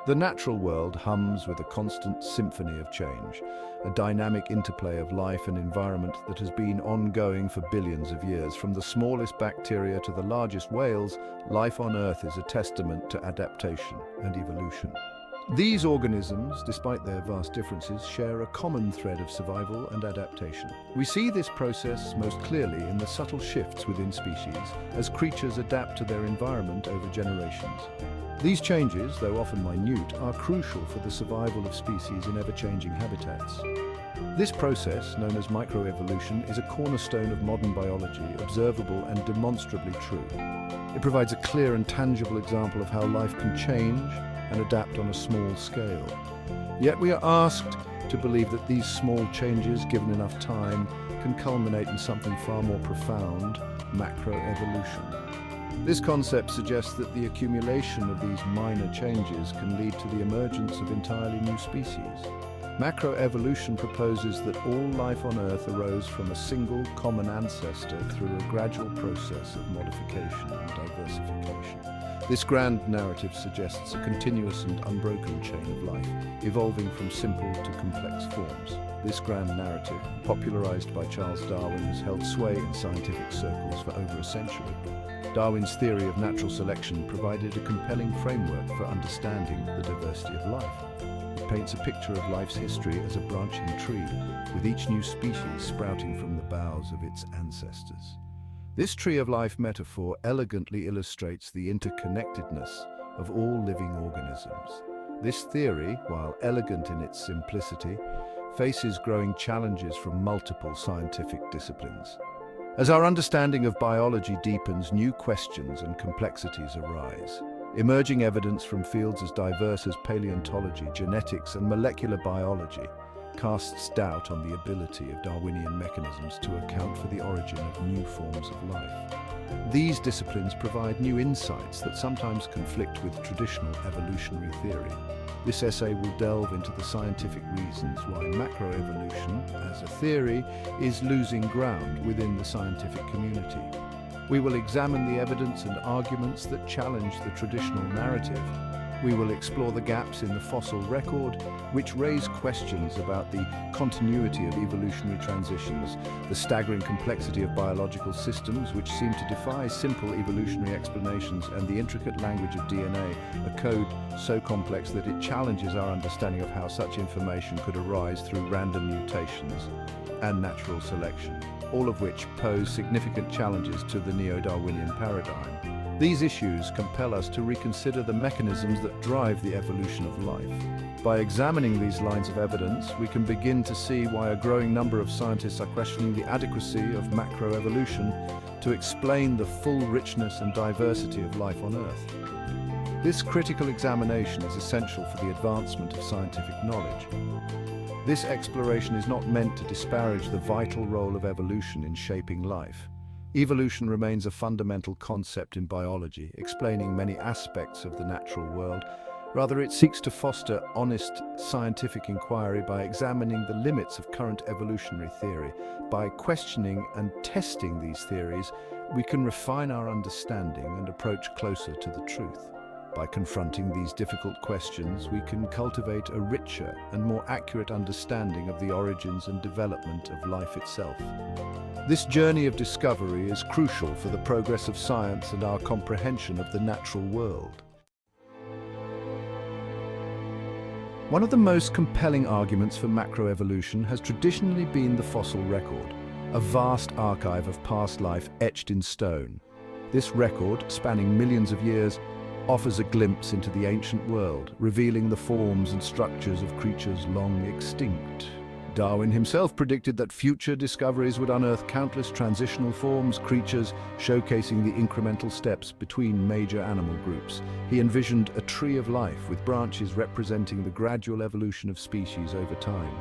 The natural world hums with a constant symphony of change, a dynamic interplay of life and environment that has been ongoing for billions of years. From the smallest bacteria to the largest whales, life on Earth is a testament to adaptation and evolution. These organisms, despite their vast differences, share a common thread of survival and adaptation. We see this process most clearly in the subtle shifts within species as creatures adapt to their environment over generations. These changes, though often minute, are crucial for the survival of species in ever-changing habitats. This process, known as microevolution, is a cornerstone of modern biology, observable and demonstrably true. It provides a clear and tangible example of how life can change and adapt on a small scale. Yet we are asked to believe that these small changes, given enough time, can culminate in something far more profound: macroevolution. This concept suggests that the accumulation of these minor changes can lead to the emergence of entirely new species. Macroevolution proposes that all life on Earth arose from a single common ancestor through a gradual process of modification and diversification. This grand narrative suggests a continuous and unbroken chain of life, evolving from simple to complex forms. This grand narrative, popularized by Charles Darwin, has held sway in scientific circles for over a century. Darwin's theory of natural selection provided a compelling framework for understanding the diversity of life. It paints a picture of life's history as a branching tree, with each new species sprouting from the boughs of its ancestors. This tree of life metaphor elegantly illustrates the interconnectedness of all living organisms. This theory, while elegant in its simplicity, faces growing challenges from multiple scientific disciplines. As our understanding of biology deepens, new questions and complexities arise. Emerging evidence from fields as diverse as paleontology, genetics, and molecular biology casts doubt on the ability of Darwinian mechanisms to account for the origin of new forms of life. These disciplines provide new insights that sometimes conflict with traditional evolutionary theory. This essay will delve into the scientific reasons why macroevolution, as a theory, is losing ground within the scientific community. We will examine the evidence and arguments that challenge the traditional narrative. We will explore the gaps in the fossil record, which raise questions about the continuity of evolutionary transitions, the staggering complexity of biological systems, which seem to defy simple evolutionary explanations, and the intricate language of DNA, a code so complex that it challenges our understanding of how such information could arise through random mutations and natural selection, all of which pose significant challenges to the neo-Darwinian paradigm. These issues compel us to reconsider the mechanisms that drive the evolution of life. By examining these lines of evidence, we can begin to see why a growing number of scientists are questioning the adequacy of macroevolution to explain the full richness and diversity of life on Earth. This critical examination is essential for the advancement of scientific knowledge. This exploration is not meant to disparage the vital role of evolution in shaping life. Evolution remains a fundamental concept in biology, explaining many aspects of the natural world. Rather, it seeks to foster honest scientific inquiry by examining the limits of current evolutionary theory. By questioning and testing these theories, we can refine our understanding and approach closer to the truth. By confronting these difficult questions, we can cultivate a richer and more accurate understanding of the origins and development of life itself. This journey of discovery is crucial for the progress of science and our comprehension of the natural world. One of the most compelling arguments for macroevolution has traditionally been the fossil record, a vast archive of past life etched in stone. This record, spanning millions of years, offers a glimpse into the ancient world, revealing the forms and structures of creatures long extinct. Darwin himself predicted that future discoveries would unearth countless transitional forms, creatures, showcasing the incremental steps between major animal groups. He envisioned a tree of life with branches representing the gradual evolution of species over time.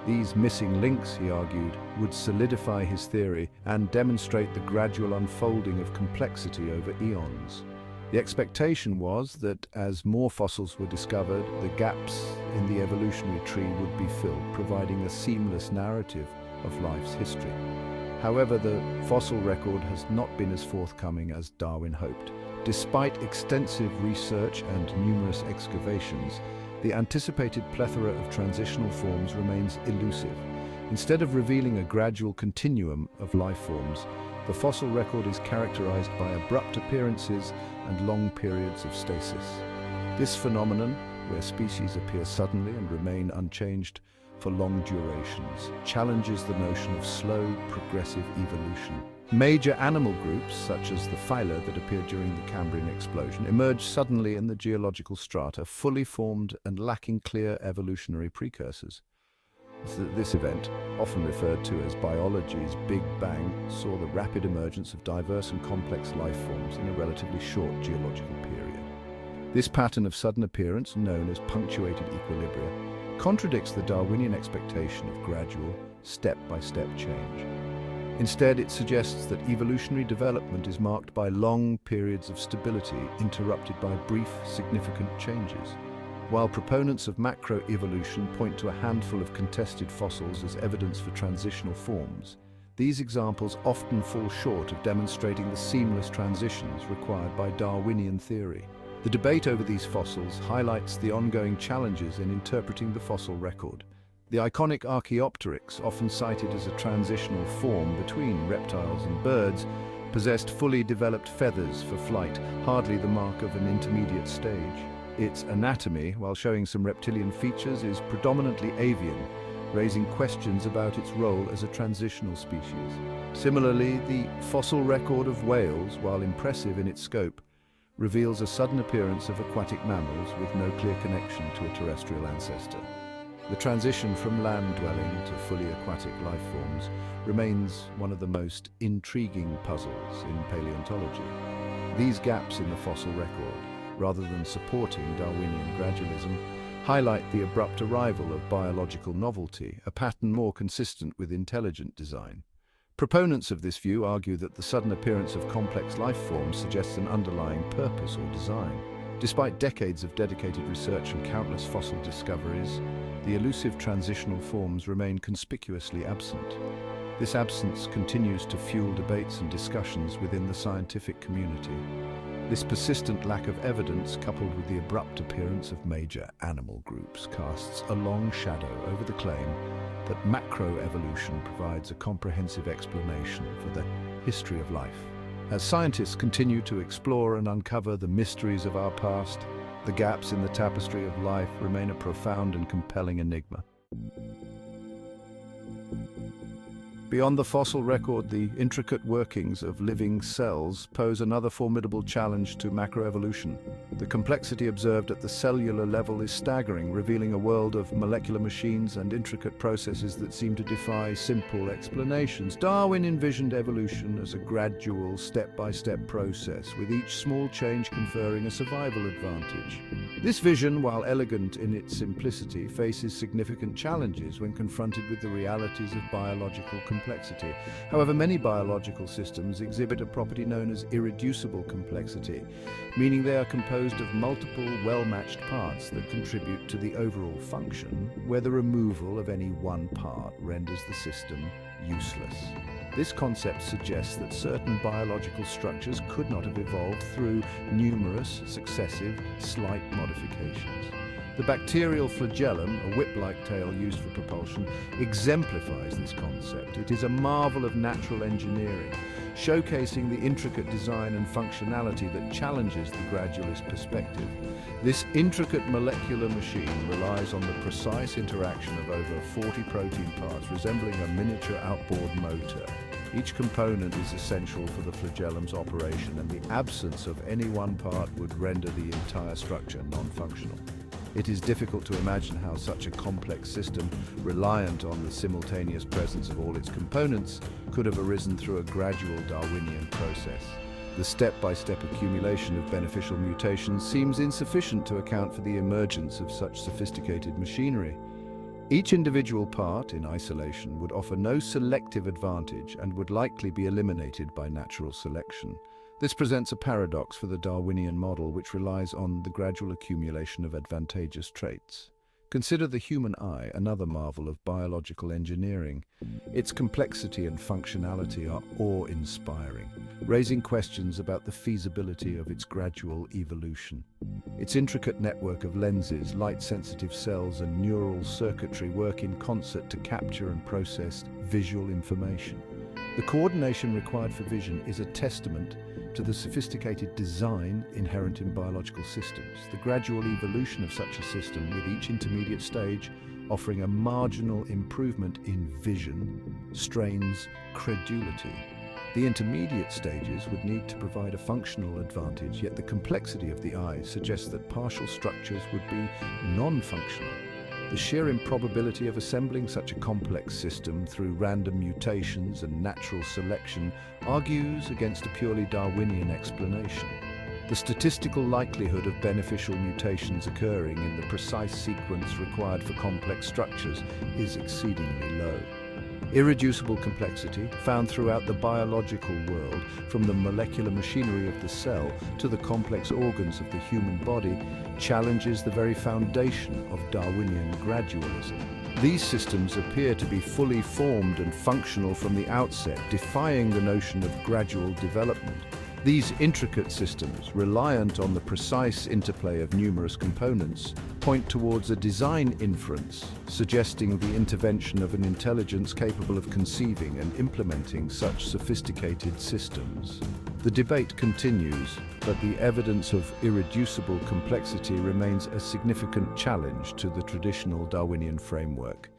These missing links, he argued, would solidify his theory and demonstrate the gradual unfolding of complexity over eons. The expectation was that as more fossils were discovered, the gaps in the evolutionary tree would be filled, providing a seamless narrative of life's history. However, the fossil record has not been as forthcoming as Darwin hoped. Despite extensive research and numerous excavations, the anticipated plethora of transitional forms remains elusive. Instead of revealing a gradual continuum of life forms, the fossil record is characterized by abrupt appearances and long periods of stasis. This phenomenon, where species appear suddenly and remain unchanged for long durations, challenges the notion of slow, progressive evolution. Major animal groups, such as the phyla that appeared during the Cambrian explosion, emerged suddenly in the geological strata, fully formed and lacking clear evolutionary precursors. This event, often referred to as biology's Big Bang, saw the rapid emergence of diverse and complex life forms in a relatively short geological period. This pattern of sudden appearance, known as punctuated equilibria, contradicts the Darwinian expectation of gradual, step-by-step change. Instead, it suggests that evolutionary development is marked by long periods of stability interrupted by brief, significant changes. While proponents of macroevolution point to a handful of contested fossils as evidence for transitional forms, these examples often fall short of demonstrating the seamless transitions required by Darwinian theory. The debate over these fossils highlights the ongoing challenges in interpreting the fossil record. The iconic Archaeopteryx, often cited as a transitional form between reptiles and birds, possessed fully developed feathers for flight, hardly the mark of an intermediate stage. Its anatomy, while showing some reptilian features, is predominantly avian, raising questions about its role as a transitional species. Similarly, the fossil record of whales, while impressive in its scope, reveals a sudden appearance of aquatic mammals with no clear connection to a terrestrial ancestor. The transition from land-dwelling to fully aquatic life forms remains one of the most intriguing puzzles in paleontology. These gaps in the fossil record, rather than supporting Darwinian gradualism, highlight the abrupt arrival of biological novelty, a pattern more consistent with intelligent design. Proponents of this view argue that the sudden appearance of complex life forms suggests an underlying purpose or design. Despite decades of dedicated research and countless fossil discoveries, the elusive transitional forms remain conspicuously absent. This absence continues to fuel debates and discussions within the scientific community. This persistent lack of evidence, coupled with the abrupt appearance of major animal groups, casts a long shadow over the claim that macroevolution provides a comprehensive explanation for the history of life. As scientists continue to explore and uncover the mysteries of our past, the gaps in the tapestry of life remain a profound and compelling enigma. Beyond the fossil record, the intricate workings of living cells pose another formidable challenge to macroevolution. The complexity observed at the cellular level is staggering, revealing a world of molecular machines and intricate processes that seem to defy simple explanations. Darwin envisioned evolution as a gradual, step-by-step process, with each small change conferring a survival advantage. This vision, while elegant in its simplicity, faces significant challenges when confronted with the realities of biological complexity. However, many biological systems exhibit a property known as irreducible complexity, meaning they are composed of multiple, well-matched parts that contribute to the overall function, where the removal of any one part renders the system useless. This concept suggests that certain biological structures could not have evolved through numerous, successive, slight modifications. The bacterial flagellum, a whip-like tail used for propulsion, exemplifies this concept. It is a marvel of natural engineering, showcasing the intricate design and functionality that challenges the gradualist perspective. This intricate molecular machine relies on the precise interaction of over 40 protein parts, resembling a miniature outboard motor. Each component is essential for the flagellum's operation, and the absence of any one part would render the entire structure non-functional. It is difficult to imagine how such a complex system, reliant on the simultaneous presence of all its components, could have arisen through a gradual Darwinian process. The step-by-step accumulation of beneficial mutations seems insufficient to account for the emergence of such sophisticated machinery. Each individual part, in isolation, would offer no selective advantage and would likely be eliminated by natural selection. This presents a paradox for the Darwinian model, which relies on the gradual accumulation of advantageous traits. Consider the human eye, another marvel of biological engineering. Its complexity and functionality are awe-inspiring, raising questions about the feasibility of its gradual evolution. Its intricate network of lenses, light-sensitive cells, and neural circuitry work in concert to capture and process visual information. The coordination required for vision is a testament to the sophisticated design inherent in biological systems. The gradual evolution of such a system, with each intermediate stage offering a marginal improvement in vision, strains credulity. The intermediate stages would need to provide a functional advantage, yet the complexity of the eye suggests that partial structures would be non-functional. The sheer improbability of assembling such a complex system through random mutations and natural selection argues against a purely Darwinian explanation. The statistical likelihood of beneficial mutations occurring in the precise sequence required for complex structures is exceedingly low. Irreducible complexity, found throughout the biological world, from the molecular machinery of the cell to the complex organs of the human body, challenges the very foundation of Darwinian gradualism. These systems appear to be fully formed and functional from the outset, defying the notion of gradual development. These intricate systems, reliant on the precise interplay of numerous components, point towards a design inference, suggesting the intervention of an intelligence capable of conceiving and implementing such sophisticated systems. The debate continues, but the evidence of irreducible complexity remains a significant challenge to the traditional Darwinian framework.